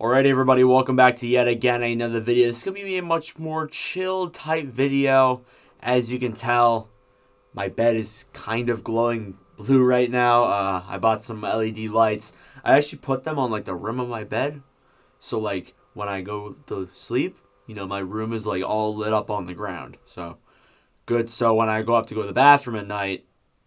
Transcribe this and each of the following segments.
Alright everybody, welcome back to yet again another video. This is going to be a much more chill type video. As you can tell, my bed is kind of glowing blue right now. I bought some LED lights. I actually put them on like the rim of my bed. So like when I go to sleep, my room is like all lit up on the ground. So good. So when I go up to go to the bathroom at night,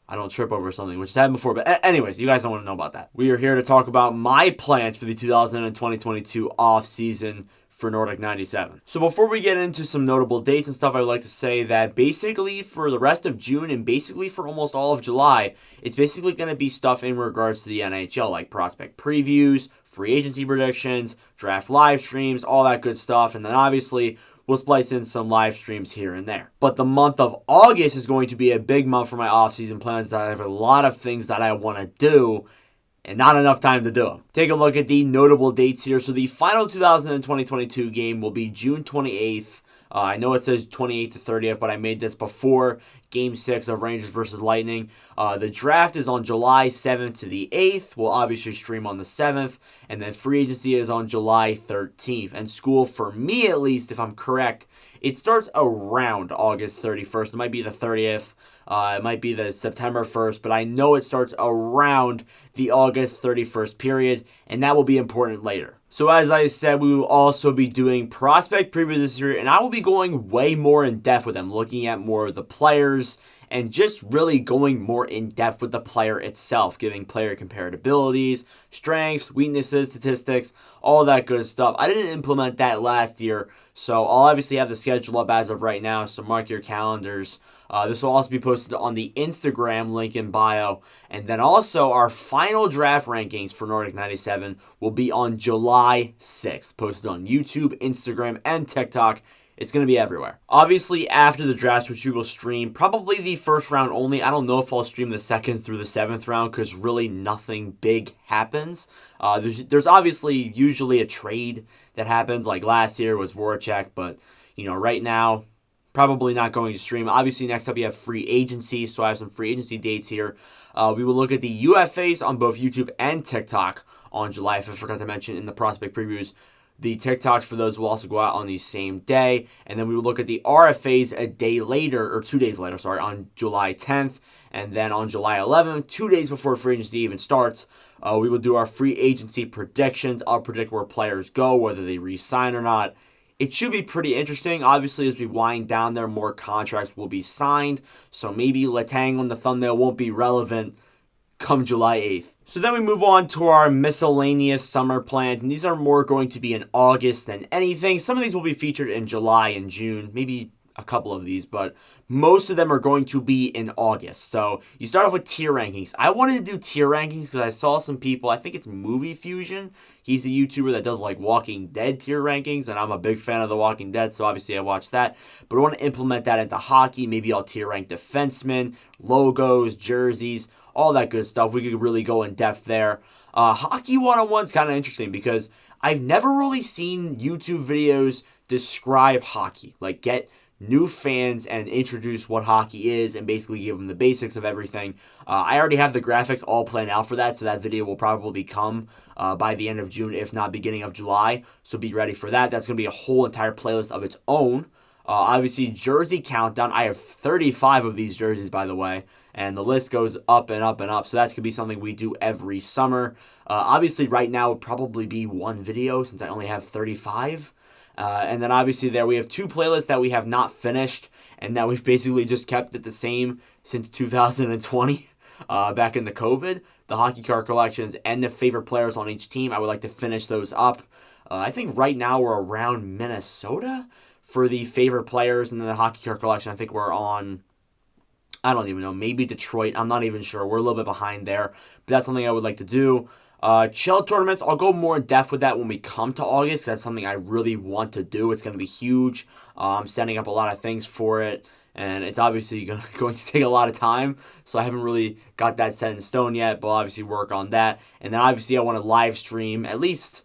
I don't trip over something, which has happened before. But anyways, you guys don't want to know about that. We are here to talk about my plans for the 2022 off season for Nordic 97. So before we get into some notable dates and stuff, I would like to say that basically for the rest of June and basically for almost all of July, it's basically going to be stuff in regards to the NHL, like prospect previews, free agency predictions, draft live streams, all that good stuff. And then obviously we'll splice in some live streams here and there. But the month of August is going to be a big month for my off-season plans. I have a lot of things that I want to do and not enough time to do them. Take a look at the notable dates here. So the final 2022 game will be June 28th. I know it says 28th to 30th, but I made this before Game 6 of Rangers versus Lightning. The draft is on July 7th to the 8th. We'll obviously stream on the 7th. And then free agency is on July 13th. And school, for me at least, if I'm correct, it starts around August 31st. It might be the 30th. It might be the September 1st, but I know it starts around the August 31st period, and that will be important later. So as I said, we will also be doing prospect previews this year, and I will be going way more in depth with them, looking at more of the players, and just really going more in depth with the player itself, giving player comparabilities, strengths, weaknesses, statistics, all that good stuff. I didn't implement that last year, so I'll obviously have the schedule up as of right now, so mark your calendars. This will also be posted on the Instagram link in bio. And then also our final draft rankings for Nordic 97 will be on July 6th, posted on YouTube, Instagram, and TikTok. It's going to be everywhere. Obviously, after the draft, which we will stream, probably the first round only. I don't know if I'll stream the second through the 7th round because really nothing big happens. There's obviously usually a trade that happens, like last year was Voracek, but right now, probably not going to stream. Obviously, next up, you have free agency, so I have some free agency dates here. We will look at the UFAs on both YouTube and TikTok on July 5th. I forgot to mention in the prospect previews, the TikToks for those will also go out on the same day. And then we will look at the RFAs a day later, or 2 days later, on July 10th. And then on July 11th, 2 days before free agency even starts, we will do our free agency predictions. I'll predict where players go, whether they re-sign or not. It should be pretty interesting. Obviously, as we wind down there, more contracts will be signed. So maybe Letang on the thumbnail won't be relevant come July 8th. So then we move on to our miscellaneous summer plans. And these are more going to be in August than anything. Some of these will be featured in July and June. Maybe a couple of these, but most of them are going to be in August. So you start off with tier rankings. I wanted to do tier rankings because I saw some people, I think it's Movie Fusion. He's a YouTuber that does like Walking Dead tier rankings, and I'm a big fan of The Walking Dead, so obviously I watched that. But I want to implement that into hockey. Maybe I'll tier rank defensemen, logos, jerseys, all that good stuff. We could really go in depth there. Hockey 101 is kind of interesting because I've never really seen YouTube videos describe hockey, like get new fans and introduce what hockey is and basically give them the basics of everything. I already have the graphics all planned out for that, so that video will probably come by the end of June, if not beginning of July. So be ready for that. That's going to be a whole entire playlist of its own. Obviously, jersey countdown. I have 35 of these jerseys, by the way, and the list goes up and up and up. So that could be something we do every summer. Obviously, right now would probably be one video since I only have 35. And then obviously there we have two playlists that we have not finished and that we've basically just kept it the same since 2020, back in the COVID. The hockey card collections and the favorite players on each team. I would like to finish those up. I think right now we're around Minnesota for the favorite players, and then the hockey card collection, I think we're on, I don't even know, maybe Detroit. I'm not even sure. We're a little bit behind there, but that's something I would like to do. Chill tournaments, I'll go more in depth with that when we come to August. That's something I really want to do. It's going to be huge. I'm setting up a lot of things for it, and it's obviously going to take a lot of time, so I haven't really got that set in stone yet, but I'll obviously work on that. And then obviously I want to live stream at least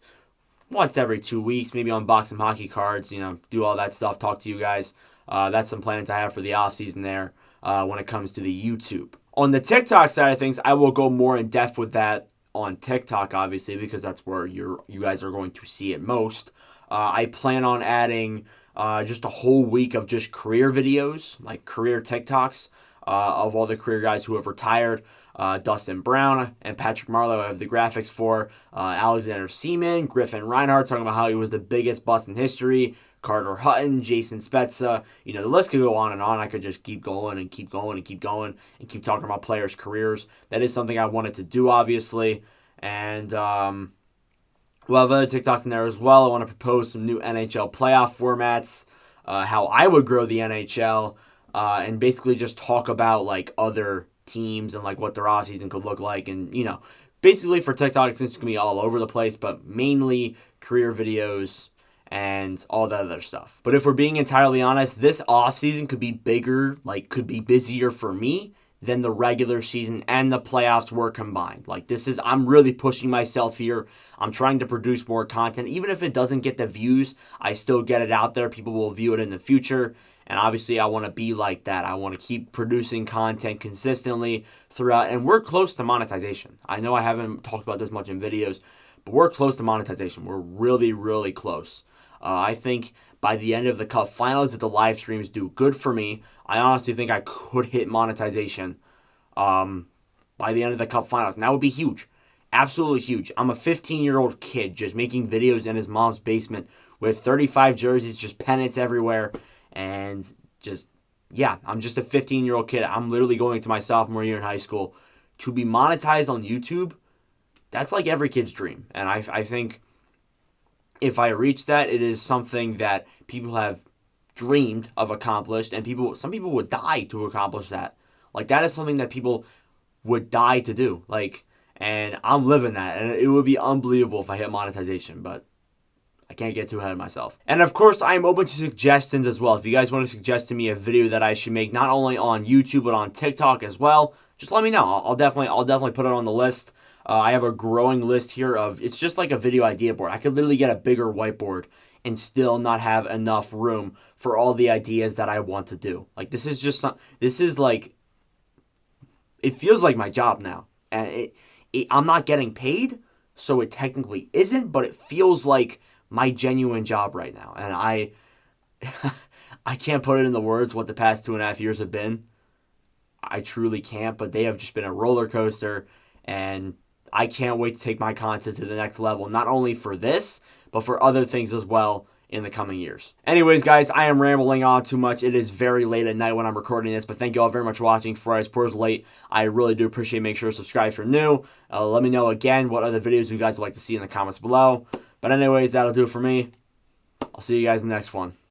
once every 2 weeks, maybe unbox some hockey cards, do all that stuff, talk to you guys. That's some plans I have for the offseason there when it comes to the YouTube. On the TikTok side of things, I will go more in depth with that on TikTok, obviously, because that's where you guys are going to see it most. I plan on adding just a whole week of just career videos, like career TikToks of all the career guys who have retired. Dustin Brown and Patrick Marleau I have the graphics for. Alexander Seaman, Griffin Reinhardt talking about how he was the biggest bust in history. Carter Hutton, Jason Spezza. You know, the list could go on and on. I could just keep going and keep going and keep going and keep talking about players' careers. That is something I wanted to do, obviously. And we'll have other TikToks in there as well. I want to propose some new NHL playoff formats, how I would grow the NHL, and basically just talk about like other teams and like what their offseason could look like. And, you know, basically for TikTok, it's going to be all over the place, but mainly career videos and all that other stuff. But if we're being entirely honest, this offseason could be bigger, like could be busier for me than the regular season and the playoffs were combined. Like I'm really pushing myself here. I'm trying to produce more content. Even if it doesn't get the views, I still get it out there. People will view it in the future. And obviously I want to be like that. I want to keep producing content consistently throughout. And we're close to monetization. I know I haven't talked about this much in videos, but we're close to monetization. We're really, really close. I think by the end of the Cup Finals, if the live streams do good for me, I honestly think I could hit monetization by the end of the Cup Finals. And that would be huge. Absolutely huge. I'm a 15-year-old kid just making videos in his mom's basement with 35 jerseys, just pennants everywhere. And just, yeah, I'm just a 15-year-old kid. I'm literally going to my sophomore year in high school. To be monetized on YouTube, that's like every kid's dream. And I think if I reach that, it is something that people have dreamed of accomplished, and some people would die to accomplish that. Like, that is something that people would die to do. Like, and I'm living that, and it would be unbelievable if I hit monetization, but I can't get too ahead of myself. And of course, I am open to suggestions as well. If you guys want to suggest to me a video that I should make, not only on YouTube but on TikTok as well, just let me know. I'll definitely put it on the list. I have a growing list here of, it's just like a video idea board. I could literally get a bigger whiteboard and still not have enough room for all the ideas that I want to do. Like, this is like, it feels like my job now. And I'm not getting paid, so it technically isn't, but it feels like my genuine job right now. And I can't put it in the words what the past 2.5 years have been. I truly can't, but they have just been a roller coaster, and I can't wait to take my content to the next level, not only for this, but for other things as well in the coming years. Anyways, guys, I am rambling on too much. It is very late at night when I'm recording this, but thank you all very much for watching. For I suppose late, I really do appreciate it. Make sure to subscribe if you're new. Let me know again what other videos you guys would like to see in the comments below. But anyways, that'll do it for me. I'll see you guys in the next one.